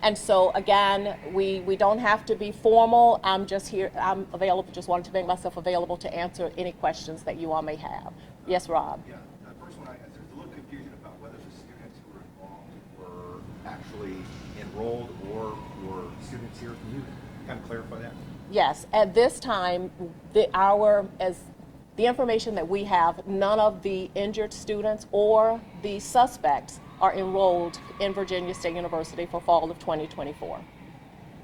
And so again, we don't have to be formal. I'm just here, I'm available, just wanted to make myself available to answer any questions that you all may have. Yes, Rob? Yeah, the first one, there's a little confusion about whether the students who were involved were actually enrolled or were students here. Can you kind of clarify that? Yes, at this time, as the information that we have, none of the injured students or the suspects are enrolled in Virginia State University for fall of 2024.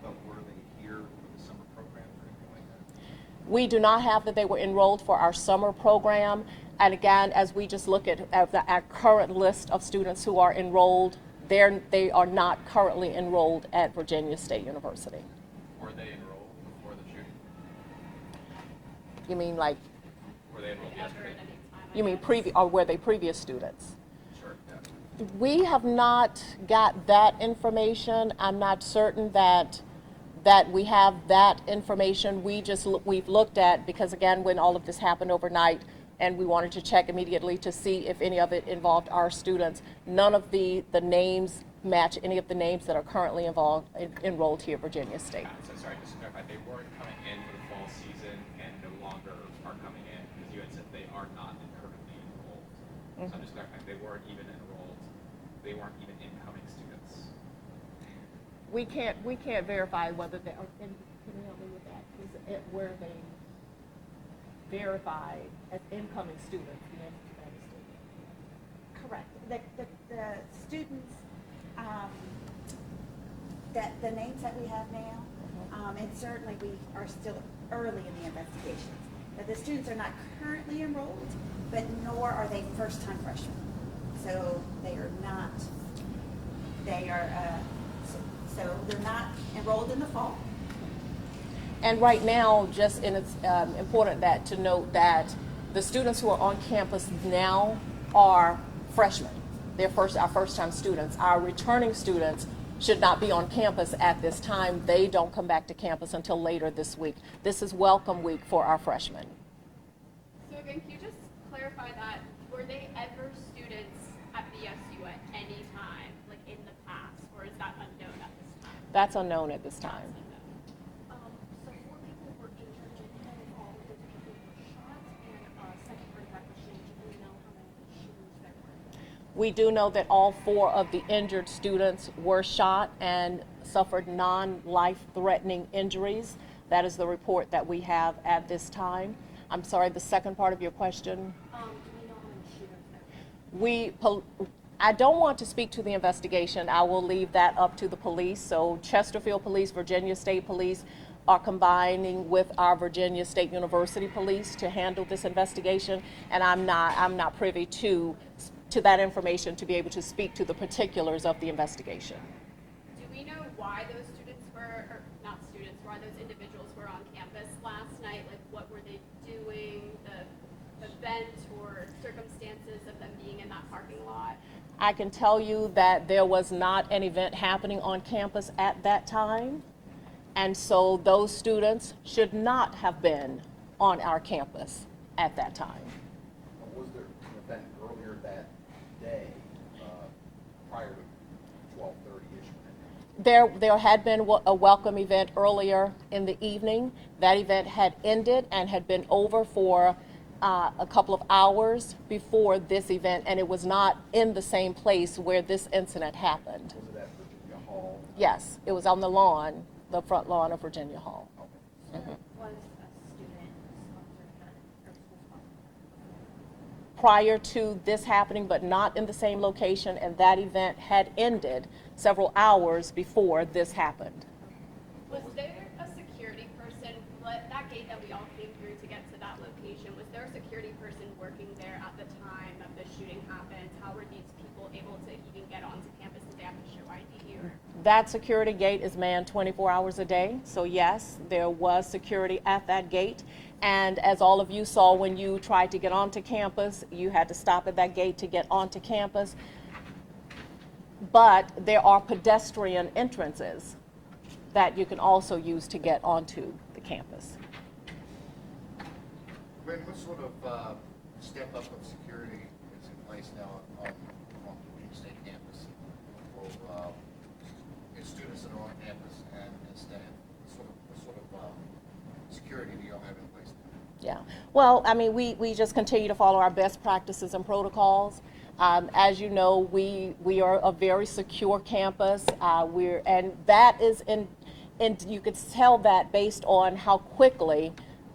But were they here for the summer program or anything like that? We do not have that they were enrolled for our summer program. And again, as we just look at our current list of students who are enrolled, they are not currently enrolled at Virginia State University. Were they enrolled before the shooting? You mean like? Were they enrolled yesterday? You mean or were they previous students? Sure. Yeah. We have not got that information. I'm not certain that we have that information. We've looked at, because again, when all of this happened overnight, and we wanted to check immediately to see if any of it involved our students. None of the names match any of the names that are currently enrolled here at Virginia State. So sorry, just to clarify, they weren't coming in for the fall season and no longer are coming in because you had said they are not currently enrolled. So I'm just clarifying, they weren't even enrolled. They weren't even incoming students. We can't verify whether they are. Can you help me with that? Were they verified as incoming students? The answer to that is still correct. The students, that the names that we have now, and certainly we are still early in the investigations, that the students are not currently enrolled, but nor are they first-time freshmen. So they are not. They are. So they're not enrolled in the fall. And right now, it's important to note that the students who are on campus now are freshmen. They're our first-time students. Our returning students should not be on campus at this time. They don't come back to campus until later this week. This is welcome week for our freshmen. So again, can you just clarify that? Were they ever students at VSU at any time, like in the past, or is that unknown at this time? That's unknown at this time. So 4 people were injured. Did you know all of those people were shot? And second part of that question, do you know how many shooters there were? We do know that all 4 of the injured students were shot and suffered non-life-threatening injuries. That is the report that we have at this time. I'm sorry, the second part of your question? Do we know how many shooters there were? I don't want to speak to the investigation. I will leave that up to the police. So Chesterfield Police, Virginia State Police are combining with our Virginia State University Police to handle this investigation, and I'm not privy to that information to be able to speak to the particulars of the investigation. Do we know why those students were, or not students, why those individuals were on campus last night? Like, what were they doing, the event or circumstances of them being in that parking lot? I can tell you that there was not an event happening on campus at that time, and so those students should not have been on our campus at that time. Was there an event earlier that day prior to 12:30-ish? There had been a welcome event earlier in the evening. That event had ended and had been over for a couple of hours before this event, and it was not in the same place where this incident happened. Was it at Virginia Hall? Yes, it was on the lawn, the front lawn of Virginia Hall. Was a student sponsored or school sponsored? Prior to this happening, but not in the same location, and that event had ended several hours before this happened. Was there a security person, that gate that we all came through to get to that location, was there a security person working there at the time that the shooting happened? How were these people able to even get onto campus? Did they have to show ID or? That security gate is manned 24 hours a day. So yes, there was security at that gate. And as all of you saw when you tried to get onto campus, you had to stop at that gate to get onto campus. But there are pedestrian entrances that you can also use to get onto the campus. Gwen, what sort of step up of security is in place now on the Virginia State campus for students that are the staff? What sort of security do y'all have in place now? Yeah. Well, I mean, we just continue to follow our best practices and protocols. As you know, we are a very secure campus. And that is and you could tell that based on how quickly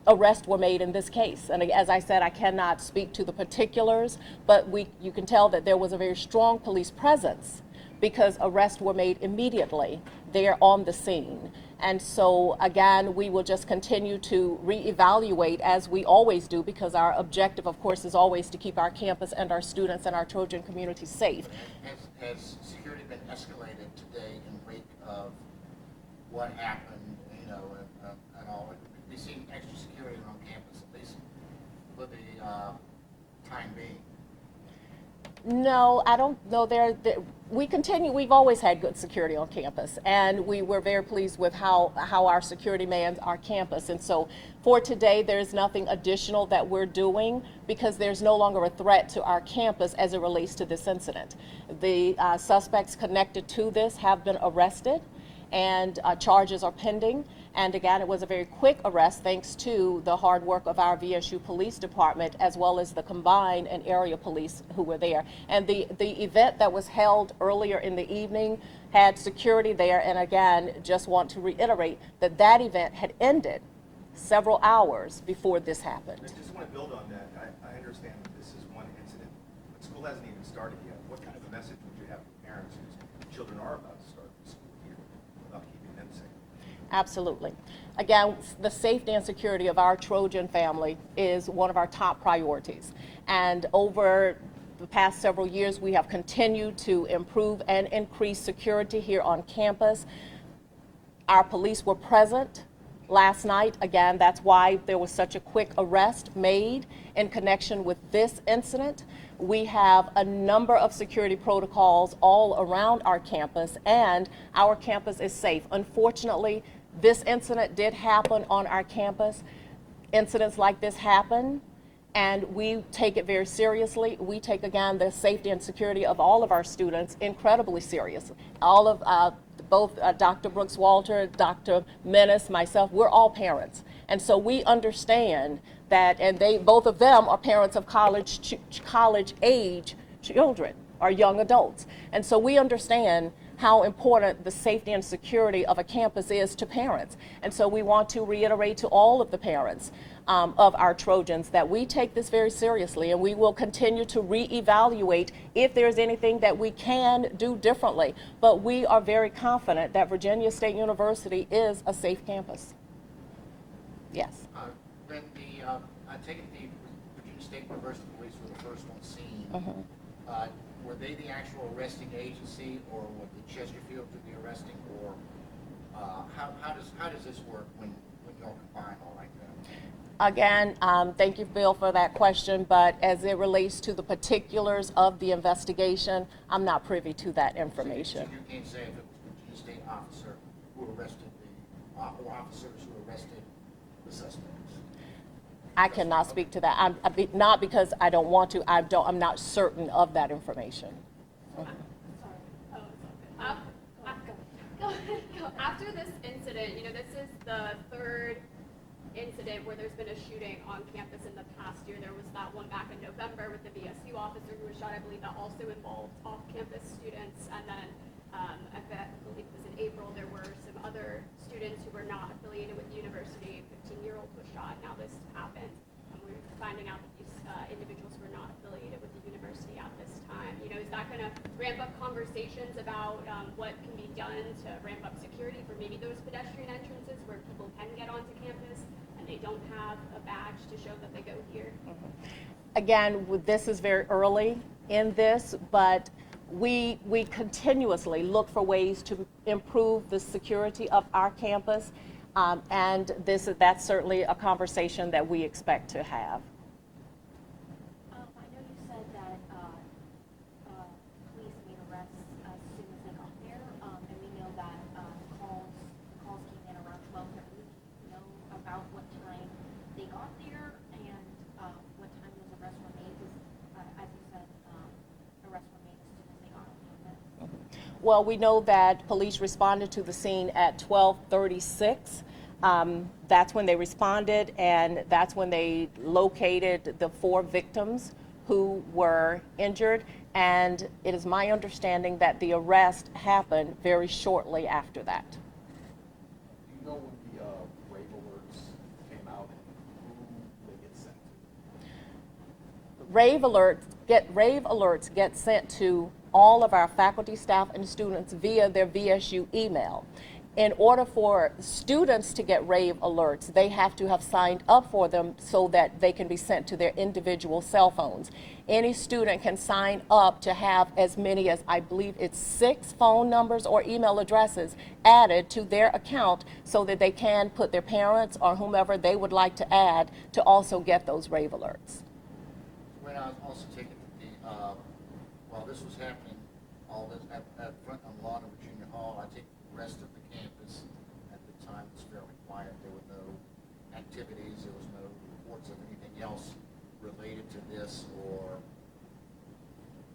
arrests were made in this case. And as I said, I cannot speak to the particulars, but you can tell that there was a very strong police presence because arrests were made immediately there on the scene. And so again, we will just continue to reevaluate as we always do, because our objective, of course, is always to keep our campus and our students and our Trojan community safe. Has security been escalated today in wake of what happened, you know, and all? We see extra security on campus, at least for the time being. No, I don't know. We've always had good security on campus, and we were very pleased with how our security mans our campus. And so for today, there's nothing additional that we're doing because there's no longer a threat to our campus as it relates to this incident. The suspects connected to this have been arrested, and charges are pending. And again, it was a very quick arrest thanks to the hard work of our VSU Police Department as well as the combined and area police who were there. And the event that was held earlier in the evening had security there. And again, just want to reiterate that that event had ended several hours before this happened. I just want to build on that. I understand that this is one incident, but school hasn't even started yet. What kind of a message would you have for parents whose children are about to start the school year about keeping them safe? Absolutely. Again, the safety and security of our Trojan family is one of our top priorities. And over the past several years, we have continued to improve and increase security here on campus. Our police were present last night. Again, that's why there was such a quick arrest made in connection with this incident. We have a number of security protocols all around our campus, and our campus is safe. Unfortunately, this incident did happen on our campus. Incidents like this happen, and we take it very seriously. We take, again, the safety and security of all of our students incredibly seriously. All of both Dr. Brooks Walter, Dr. Menace, myself, we're all parents. And so we understand that, and both of them are parents of college age children or young adults. And so we understand how important the safety and security of a campus is to parents. And so we want to reiterate to all of the parents of our Trojans that we take this very seriously, and we will continue to reevaluate if there's anything that we can do differently. But we are very confident that Virginia State University is a safe campus. Yes. When I take it the Virginia State University Police were the first on scene. Were they the actual arresting agency, or would the Chesterfield do the arresting, or how does this work when y'all combine all like that? Again, thank you, Bill, for that question, but as it relates to the particulars of the investigation, I'm not privy to that information. So you can't say if it was the Virginia State officer who arrested or officers who arrested the suspects? I cannot speak to that. Not because I don't want to. I'm not certain of that information. After this incident, this is the third incident where there's been a shooting on campus in the past year. There was that one back in November with the VSU officer who was shot. I believe that also involved off-campus students. And then I believe it was in April, there were some other students who were not affiliated with the university. A 15-year-old was shot. Now this happened. And we're finding out that these individuals were not affiliated with the university at this time. Is that going to ramp up conversations about what can be done to ramp up security for maybe those pedestrian entrances where people can get onto campus and they don't have a badge to show that they go here? Again, this is very early in this, but we continuously look for ways to improve the security of our campus, and that's certainly a conversation that we expect to have. I know you said that police made arrests as soon as they got there, and we know that calls came in around 12:30. Do you know about what time they got there and what time those arrests were made? Because, as you said, arrests were made as soon as they got on campus. Well, we know that police responded to the scene at 12:36. That's when they responded, and that's when they located the 4 victims who were injured. And it is my understanding that the arrest happened very shortly after that. Do you know when the rave alerts came out and who they get sent to? Rave alerts get sent to all of our faculty, staff, and students via their VSU email. In order for students to get rave alerts, they have to have signed up for them so that they can be sent to their individual cell phones. Any student can sign up to have as many as, I believe it's 6 phone numbers or email addresses added to their account so that they can put their parents or whomever they would like to add to also get those rave alerts. When I was also taking while this was happening, all this at front on the lawn of Virginia Hall, I think the rest of the campus at the time was fairly quiet. There were no activities, there was no reports of anything else related to this or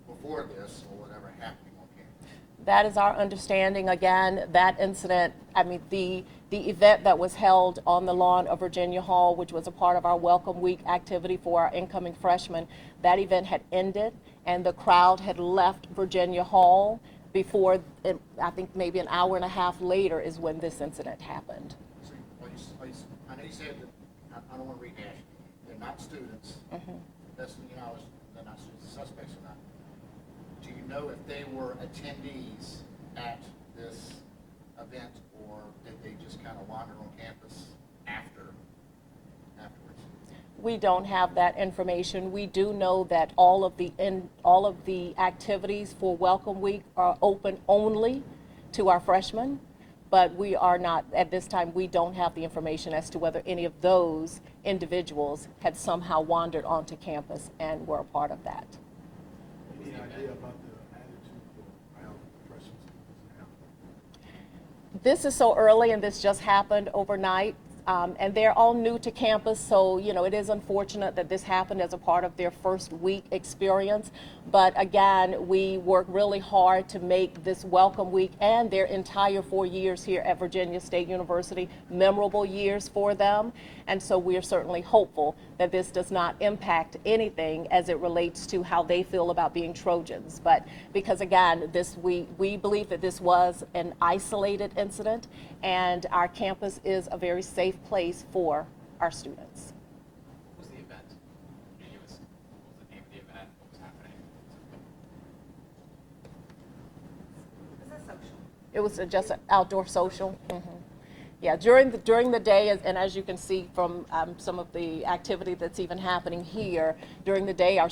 before this or whatever happening on campus. That is our understanding. Again, that incident, I mean, the event that was held on the lawn of Virginia Hall, which was a part of our Welcome Week activity for our incoming freshmen, that event had ended and the crowd had left Virginia Hall before, I think maybe an hour and a half later is when this incident happened. So, I know you said that, I don't want to rehash, they're not students. That's, they're not students, suspects or not. Do you know if they were attendees at this event, or did they just kind of wander on campus afterwards? We don't have that information. We do know that all of the activities for Welcome Week are open only to our freshmen, but we are not, at this time, we don't have the information as to whether any of those individuals had somehow wandered onto campus and were a part of that. Any idea about the attitude around freshmen students now? This is so early and this just happened overnight. And they're all new to campus, so it is unfortunate that this happened as a part of their first week experience. But again, we work really hard to make this Welcome Week and their entire 4 years here at Virginia State University memorable years for them. And so we are certainly hopeful that this does not impact anything as it relates to how they feel about being Trojans. But because again, we believe that this was an isolated incident, and our campus is a very safe place for our students. What was the event? Can you give us, what was the name of the event? What was happening? Is that social? It was just an outdoor social. Yeah, during the day, and as you can see from some of the activity that's even happening here, during the day our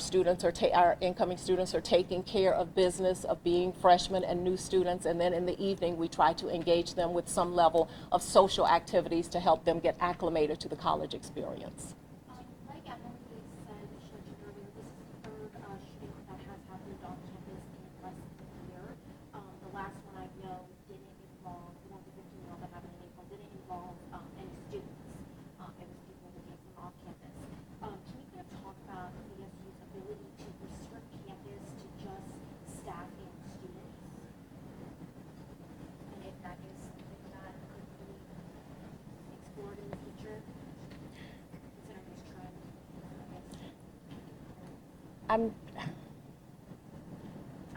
incoming students are taking care of business of being freshmen and new students, and then in the evening we try to engage them with some level of social activities to help them get acclimated to the college experience. Like Emily said, mentioned earlier, this is the third shooting that has happened on campus in less than a year. The last one I know didn't involve, the one with 15-year-old that happened in April, didn't involve any students. It was people who came from off campus. Can you kind of talk about VSU's ability to restrict campus to just staff and students? And if that is something that could be explored in the future, considering this trend, I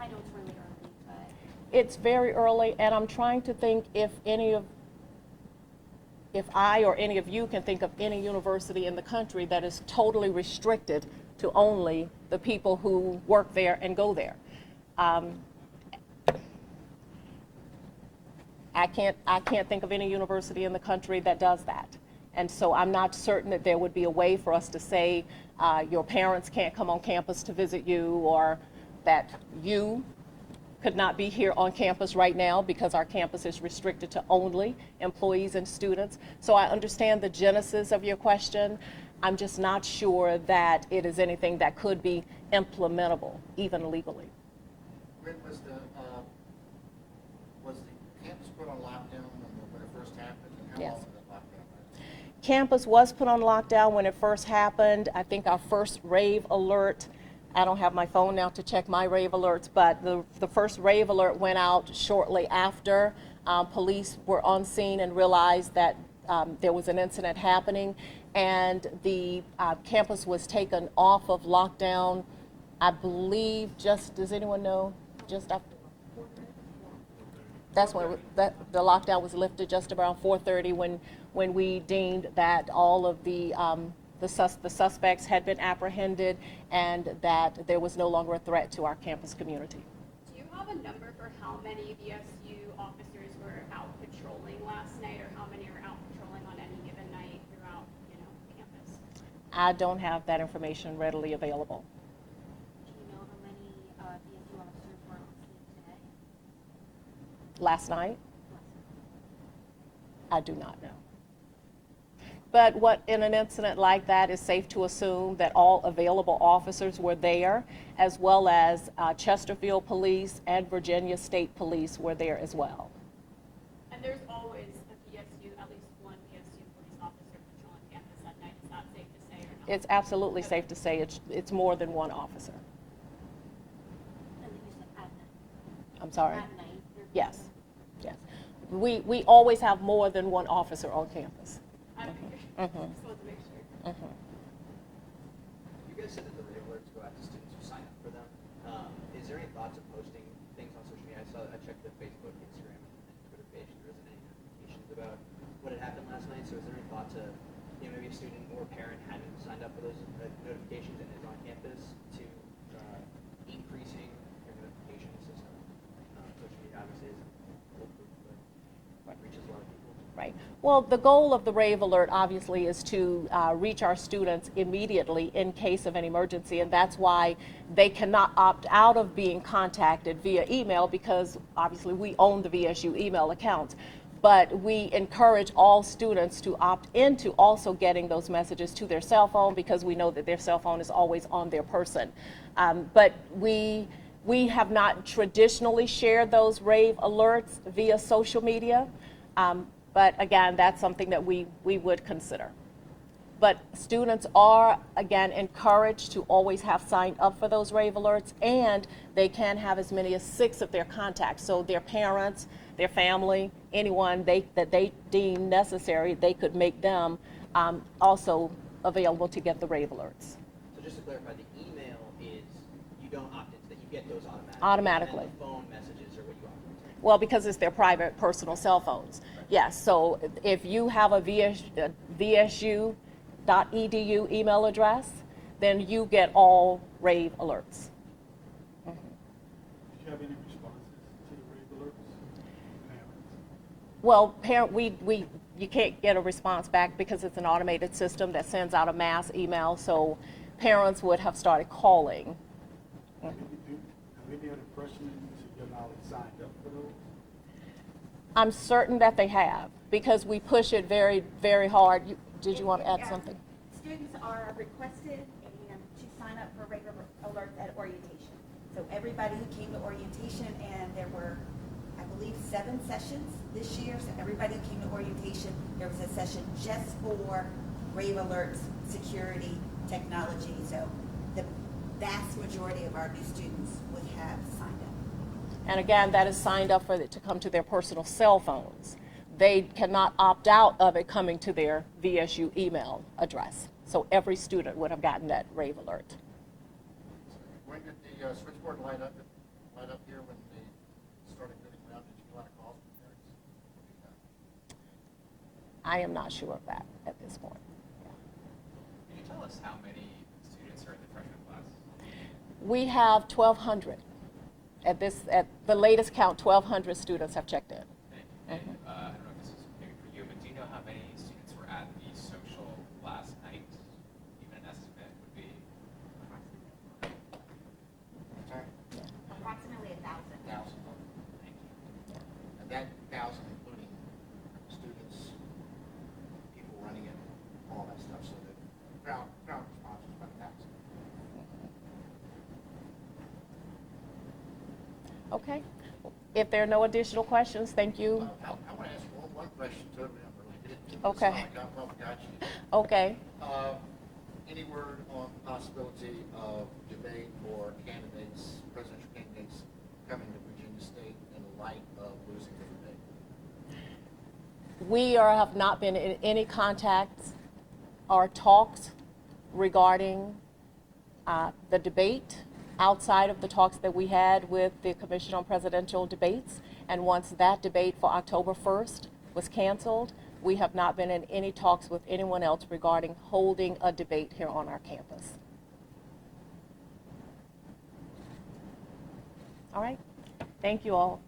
know it's really early, but It's very early, and I'm trying to think if I or any of you can think of any university in the country that is totally restricted to only the people who work there and go there. I can't think of any university in the country that does that. And so I'm not certain that there would be a way for us to say your parents can't come on campus to visit you, or that you could not be here on campus right now because our campus is restricted to only employees and students. So I understand the genesis of your question. I'm just not sure that it is anything that could be implementable, even legally. When was the campus put on lockdown when it first happened, and how Yes. long was that lockdown? Campus was put on lockdown when it first happened. I think our first rave alert I don't have my phone now to check my rave alerts, but the first rave alert went out shortly after police were on scene and realized that there was an incident happening, and the campus was taken off of lockdown, I believe, does anyone know, just after? That's when the lockdown was lifted, just around 4:30, when we deemed that all of the suspects had been apprehended and that there was no longer a threat to our campus community. Do you have a number for how many VSU officers were out patrolling last night, or how many are out patrolling on any given night throughout, campus? I don't have that information readily available. Do you know how many VSU officers were on scene today? Last night? I do not know. But what, in an incident like that, is safe to assume that all available officers were there, as well as Chesterfield Police and Virginia State Police were there as well. And there's always a VSU, at least one VSU police officer patrolling campus at night. Is that safe to say or not? It's absolutely safe to say it's more than one officer. And then you said at night. I'm sorry? At night. there'd be Yes, one. yes. We always have more than one officer on campus. I figured. Mhm. Just wanted to make sure. Mhm. You guys said that the rave alerts go out to students who sign up for them. Is there any thoughts of posting things on social media? I checked the Facebook, Instagram, and Twitter page. There wasn't any notifications about what had happened last night. So is there any thought to, maybe a student or parent hadn't signed up for those notifications and is on campus to increasing your notification system? Social media obviously isn't foolproof, but it reaches a lot of people. Right. Well, the goal of the rave alert obviously is to reach our students immediately in case of an emergency, and that's why they cannot opt out of being contacted via email, because obviously we own the VSU email accounts. But we encourage all students to opt into also getting those messages to their cell phone, because we know that their cell phone is always on their person. But we have not traditionally shared those rave alerts via social media. But again, that's something that we would consider. But students are, again, encouraged to always have signed up for those rave alerts, and they can have as many as 6 of their contacts. So their parents, their family, anyone that they deem necessary, they could make them also available to get the rave alerts. So just to clarify, the email is, you don't opt into that, you get those automatically? Automatically. And the phone messages are what you opt into? Well, because it's their private personal cell phones. Yes, so if you have a VSU.edu email address, then you get all rave alerts. Did you have any responses to the rave alerts? Well, you can't get a response back because it's an automated system that sends out a mass email, so parents would have started calling. Have any other freshmen, to your knowledge, signed up for those? I'm certain that they have, because we push it very, very hard. Did you want to add Yeah. something? Students are requested to sign up for regular alerts at orientation. So everybody who came to orientation, and there were, I believe, 7 sessions this year. So everybody who came to orientation, there was a session just for rave alerts, security, technology. So the vast majority of our new students would have signed up. And again, that is signed up for it to come to their personal cell phones. They cannot opt out of it coming to their VSU email address. So every student would have gotten that rave alert. When did the switchboard light up here when they started getting around? Did you get a lot of calls from parents? I am not sure of that at this point. Can you tell us how many students are in the freshman class? We have 1,200. At the latest count, 1,200 students have checked in. And I don't know if this is maybe for you, but do you know how many students were at the social last night? Even an estimate would be. Sorry? Approximately 1,000. 1,000. Thank you. And that 1,000 including students, people running it, all that stuff, so the ground response is about 1,000. Okay. If there are no additional questions, thank you. I want to ask one question totally unrelated. Okay. I got you. Okay. Any word on the possibility of developing debate or candidates, presidential candidates coming to Virginia State in light of losing the debate? We have not been in any contacts or talks regarding the debate outside of the talks that we had with the Commission on Presidential Debates. And once that debate for October 1st was canceled, we have not been in any talks with anyone else regarding holding a debate here on our campus. All right. Thank you all.